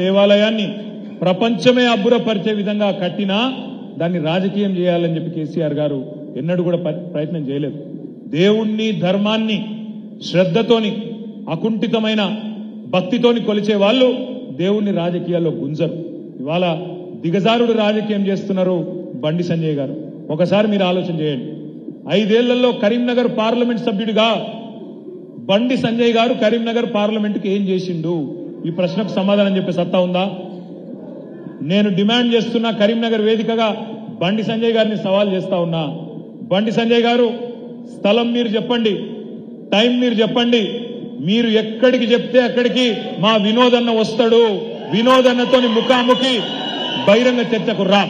దేవాలయాన్ని ప్రపంచమే అబ్బురపరిచే విధంగా కట్టినా దాన్ని రాజకీయం చేయాలని చెప్పి కేసీఆర్ గారు ఎన్నడూ కూడా ప్రయత్నం చేయలేదు. దేవుణ్ణి ధర్మాన్ని శ్రద్ధతోని అకుంఠితమైన భక్తితోని కొలిచే వాళ్ళు దేవుణ్ణి రాజకీయాల్లో గుంజరు. ఇవాళ దిగజారుడు రాజకీయం చేస్తున్నారు బండి సంజయ్ గారు. ఒకసారి మీరు ఆలోచన చేయండి. 5 ఏళ్లలో కరీంనగర్ పార్లమెంట్ సభ్యుడిగా బండి సంజయ్ గారు కరీంనగర్ పార్లమెంటుకి ఏం చేసిండు? ఈ ప్రశ్నకు సమాధానం చెప్పే సత్తా ఉందా? నేను డిమాండ్ చేస్తున్నా, కరీంనగర్ వేదికగా బండి సంజయ్ గారిని సవాల్ చేస్తా ఉన్నా. బండి సంజయ్ గారు, స్థలం మీరు చెప్పండి, టైం మీరు చెప్పండి. మీరు ఎక్కడికి చెప్తే అక్కడికి మా వినోదన్న వస్తాడు. వినోదన్నతోని ముఖాముఖి బహిరంగ చర్చకు రా.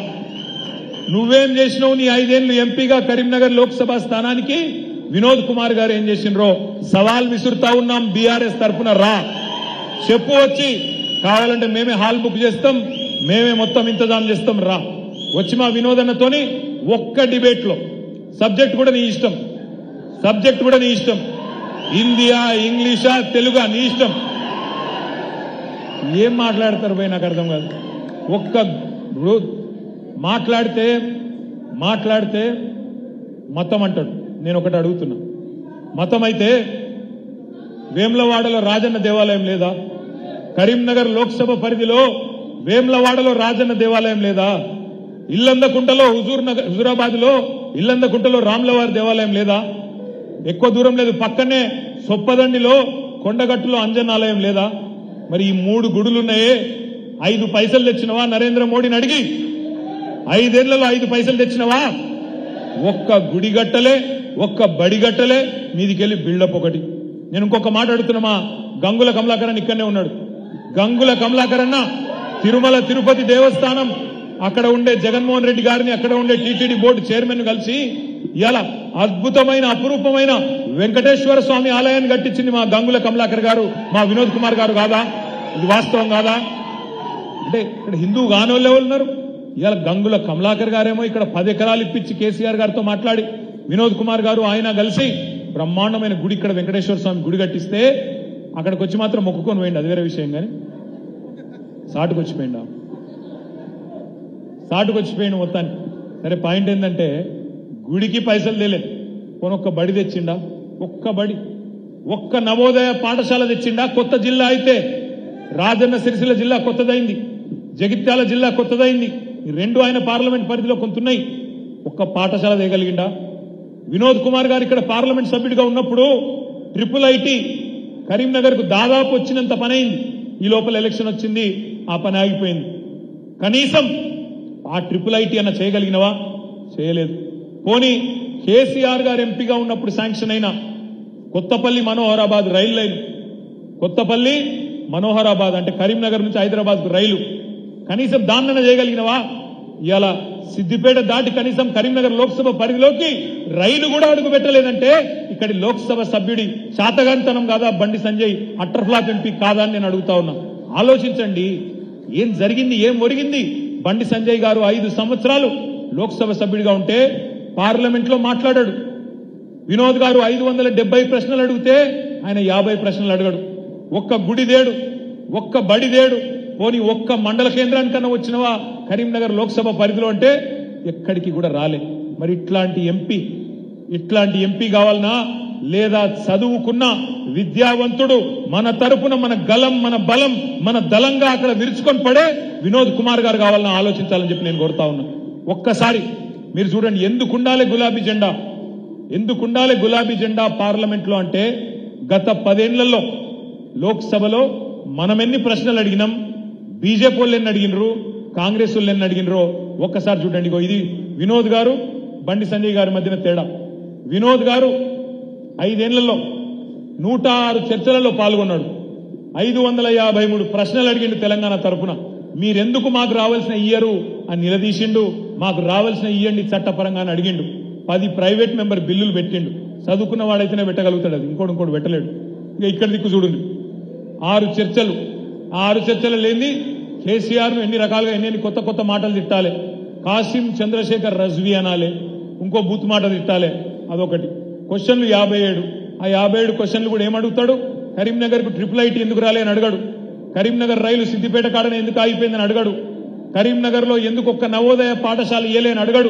నువ్వేం చేసినావు నీ 5 ఏళ్లు ఎంపీగా కరీంనగర్ లోక్సభ స్థానానికి? వినోద్ కుమార్ గారు ఏం చేసిండ్రో సవాల్ విసురుతా ఉన్నాం. బీఆర్ఎస్ తరఫున రా, చెప్పు. వచ్చి కావాలంటే మేమే హాల్ బుక్ చేస్తాం, మేమే మొత్తం ఇంతజాం చేస్తాం. రా, వచ్చి మా వినోదన్నతోని ఒక్క డిబేట్ లో, సబ్జెక్ట్ కూడా నీ ఇష్టం, సబ్జెక్ట్ కూడా నీ ఇష్టం, హిందీయా ఇంగ్లీషా తెలుగా నీ ఇష్టం. ఏం మాట్లాడతారు పోయి నాకు అర్థం కాదు. ఒక్క మాట్లాడితే మతం అంటాడు. నేను ఒకటి అడుగుతున్నా, మతం అయితే వేములవాడలో రాజన్న దేవాలయం లేదా? కరీంనగర్ లోక్సభ పరిధిలో వేములవాడలో రాజన్న దేవాలయం లేదా? ఇల్లందకుంటలో హుజూరాబాద్ లో ఇల్లందకుంటలో రాములవారి దేవాలయం లేదా? ఎక్కువ దూరం లేదు, పక్కనే సొప్పదండిలో కొండగట్టులో అంజనాలయం లేదా? మరి ఈ 3 గుడులున్నాయే, 5 పైసలు తెచ్చినవా? నరేంద్ర మోడీని అడిగి 5 ఏళ్లలో 5 పైసలు తెచ్చినవా? ఒక్క గుడి గట్టలే, ఒక్క బడి గట్టలే, మీదికెళ్ళి బిల్డప్ ఒకటి. నేను ఇంకొక మాట అడుగుతున్నా, గంగుల కమలాకరన్ ఇక్కడనే ఉన్నాడు. గంగుల కమలాకరన్న తిరుమల తిరుపతి దేవస్థానం అక్కడ ఉండే జగన్మోహన్ రెడ్డి గారిని, అక్కడ ఉండే టీటీడీ బోర్డు చైర్మన్ కలిసి ఇలా అద్భుతమైన అపురూపమైన వెంకటేశ్వర స్వామి ఆలయాన్ని కట్టించింది మా గంగుల కమలాకర్ గారు, మా వినోద్ కుమార్ గారు కాదా? ఇది వాస్తవం కాదా? అంటే ఇక్కడ హిందూ గానోళ్ళు ఎవరు ఉన్నారు? ఇవాళ గంగుల కమలాకర్ గారేమో ఇక్కడ 10 ఎకరాలు ఇప్పించి కేసీఆర్ గారితో మాట్లాడి వినోద్ కుమార్ గారు ఆయన కలిసి బ్రహ్మాండమైన గుడి, ఇక్కడ వెంకటేశ్వర స్వామి గుడి కట్టిస్తే అక్కడికి వచ్చి మాత్రం మొక్కుకొని పోయింది, అది వేరే విషయం. కానీ సాటుకు వచ్చిపోయిండు మొత్తానికి. సరే, పాయింట్ ఏంటంటే గుడికి పైసలు తేలేదు, కొనొక్క బడి తెచ్చిండా? ఒక్క బడి, ఒక్క నవోదయ పాఠశాల తెచ్చిండా? కొత్త జిల్లా అయితే రాజన్న సిరిసిల్ల జిల్లా కొత్తదైంది, జగిత్యాల జిల్లా కొత్తదైంది, ఈ 2 ఆయన పార్లమెంట్ పరిధిలో కొంతున్నాయి. ఒక్క పాఠశాల తేగలిగిండా? వినోద్ కుమార్ గారు ఇక్కడ పార్లమెంట్ సభ్యుడిగా ఉన్నప్పుడు IIIT కరీంనగర్ కు దాదాపు వచ్చినంత పని అయింది. ఈ లోపల ఎలక్షన్ వచ్చింది, ఆ పని ఆగిపోయింది. కనీసం ఆ IIIT అన్న చేయగలిగినవా? చేయలేదు. పోనీ కేసీఆర్ గారు ఎంపీగా ఉన్నప్పుడు శాంక్షన్ అయిన కొత్తపల్లి మనోహరాబాద్ రైలు లైన్, కొత్తపల్లి మనోహరాబాద్ అంటే కరీంనగర్ నుంచి హైదరాబాద్ కు రైలు, కనీసం దాన్నన చేయగలిగినవా? ఇవాళ సిద్దిపేట దాటి కనీసం కరీంనగర్ లోక్సభ పరిధిలోకి రైలు కూడా అడుగు పెట్టలేదంటే ఇక్కడి లోక్సభ సభ్యుడి శాతగాంతనం కాదా? బండి సంజయ్ అట్టర్ఫ్లాప్ ఎంపీ కాదా అని నేను అడుగుతా ఉన్నా. ఆలోచించండి, ఏం జరిగింది, ఏం ఒరిగింది? బండి సంజయ్ గారు 5 సంవత్సరాలు లోక్సభ సభ్యుడిగా ఉంటే పార్లమెంట్ లో మాట్లాడాడు. వినోద్ గారు 570 ప్రశ్నలు అడిగితే ఆయన 50 ప్రశ్నలు అడగడు. ఒక్క గుడి దేడు, ఒక్క బడి దేడు, పోనీ ఒక్క మండల కేంద్రానికన్నా వచ్చినవా కరీంనగర్ లోక్సభ పరిధిలో అంటే ఎక్కడికి కూడా రాలే. మరి ఇట్లాంటి ఎంపీ కావాలనా? లేదా చదువుకున్న విద్యావంతుడు మన తరపున మన గలం, మన బలం, మన దళంగా అక్కడ విరుచుకొని పడే వినోద్ కుమార్ గారు కావాలన్నా ఆలోచించాలని చెప్పి నేను కోరుతా ఉన్నా. ఒక్కసారి మీరు చూడండి, ఎందుకుండాలి గులాబీ జెండా? ఎందుకుండాలి గులాబీ జెండా పార్లమెంట్ లో అంటే గత 10 ఏళ్లలో లోక్సభలో మనం ఎన్ని ప్రశ్నలు అడిగినాం, బీజేపీ వాళ్ళు ఎన్ని అడిగినరు, కాంగ్రెస్ వాళ్ళు ఎన్ని అడిగినరో ఒక్కసారి చూడండి. ఇది వినోద్ గారు బండి సంజయ్ గారి మధ్యన తేడా. వినోద్ గారు 5 ఏళ్లలో 106 చర్చలలో పాల్గొన్నాడు, 553 ప్రశ్నలు అడిగిండు తెలంగాణ తరఫున. మీరెందుకు మాకు రావాల్సిన ఇయ్యరు అని నిలదీసిండు, మాకు రావాల్సిన ఇయ్యండి చట్టపరంగా అని అడిగిండు. 10 ప్రైవేట్ మెంబర్ బిల్లులు పెట్టిండు. చదువుకున్న వాడైతేనే పెట్టగలుగుతాడు, అది ఇంకోటి పెట్టలేడు. ఇక ఇక్కడ దిక్కు చూడండి, 6 చర్చలు. 6 చర్చలు లేని కేసీఆర్ ను ఎన్ని రకాలుగా ఎన్ని కొత్త మాటలు తిట్టాలి. కాసిం చంద్రశేఖర్ రజ్వీ అనాలి, ఇంకో బూత్ మాట తిట్టాలి, అదొకటి. క్వశ్చన్లు 57. ఆ 57 క్వశ్చన్లు కూడా ఏమడుగుతాడు? కరీంనగర్ కు IIIT ఎందుకు రాలే అని అడగడు. కరీంనగర్ రైలు సిద్దిపేట కాడనే ఎందుకు ఆగిపోయిందని అడగడు. కరీంనగర్లో ఎందుకు ఒక్క నవోదయ పాఠశాల ఇయ్యలేని అడగడు.